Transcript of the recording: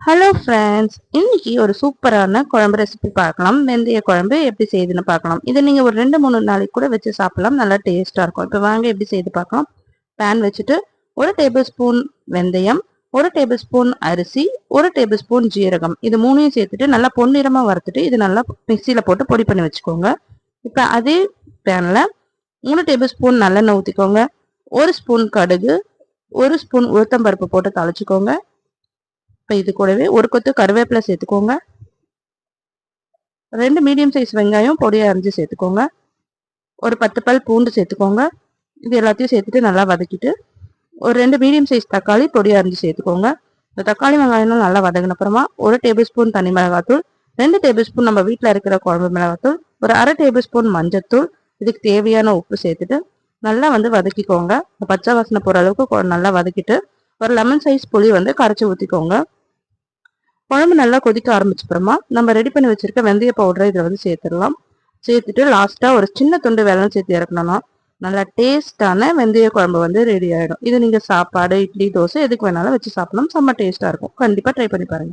Hello friends, இன்னைக்கு ஒரு சூப்பரான குழம்பு ரெசிபி பார்க்கலாம். வெந்தய குழம்பு எப்படி செய்யுதுன்னு பார்க்கலாம். இதை நீங்கள் ஒரு 2-3 நாளைக்கு கூட வச்சு சாப்பிடலாம். நல்லா டேஸ்ட்டாக இருக்கும். இப்போ வாங்க எப்படி செய்து பார்க்கலாம். பேன் வச்சுட்டு 1 டேபிள் ஸ்பூன் வெந்தயம், 1 டேபிள் ஸ்பூன் அரிசி, 1 டேபிள் ஸ்பூன் ஜீரகம், இது மூணையும் சேர்த்துட்டு நல்லா பொன்னிறமாக வறுத்துட்டு இது நல்லா மிக்சியில் போட்டு பொடி பண்ணி வச்சுக்கோங்க. இப்போ அதே பேனில் 3 டேபிள் ஸ்பூன் நல்லெண்ணெய் ஊற்றிக்கோங்க. 1 ஸ்பூன் கடுகு, 1 ஸ்பூன் உளுத்தம்பருப்பு போட்டு தாளிச்சுக்கோங்க. இப்போ இது கூடவே ஒரு கொத்து கருவேப்பிலை சேர்த்துக்கோங்க. 2 மீடியம் சைஸ் வெங்காயம் பொடியை அரிஞ்சு சேர்த்துக்கோங்க. ஒரு 10 பல் பூண்டு சேர்த்துக்கோங்க. இது எல்லாத்தையும் சேர்த்துட்டு நல்லா வதக்கிட்டு ஒரு 2 மீடியம் சைஸ் தக்காளி பொடியை அரிஞ்சு சேர்த்துக்கோங்க. இந்த தக்காளி வெங்காயம் நல்லா வதங்கின அப்புறமா 1 டேபிள் ஸ்பூன் தனி மிளகாத்தூள், 2 டேபிள் ஸ்பூன் நம்ம வீட்டில் இருக்கிற குழம்பு மிளகாத்தூள், ஒரு 1/2 டேபிள் ஸ்பூன் மஞ்சத்தூள், இதுக்கு தேவையான உப்பு சேர்த்துட்டு நல்லா வதக்கிக்கோங்க. பச்சை வாசனை போகிற அளவுக்கு நல்லா வதக்கிட்டு ஒரு லெமன் சைஸ் புளி கரைச்சி ஊற்றிக்கோங்க. குழம்பு நல்லா கொதிக்க ஆரம்பிச்சப்புறமா நம்ம ரெடி பண்ணி வச்சிருக்க வெந்தய பவுடரை இதில் சேர்த்துடலாம். சேர்த்துட்டு லாஸ்ட்டாக ஒரு சின்ன துண்டு வெல்லம் சேர்த்து இறக்கணும்னா நல்லா டேஸ்டான வெந்தய குழம்பு ரெடி ஆகிடும். இது நீங்கள் சாப்பாடு, இட்லி, தோசை எதுக்கு வேணாலும் வச்சு சாப்பிடலாம். செம்ம டேஸ்ட்டாக இருக்கும். கண்டிப்பாக ட்ரை பண்ணி பாருங்கள்.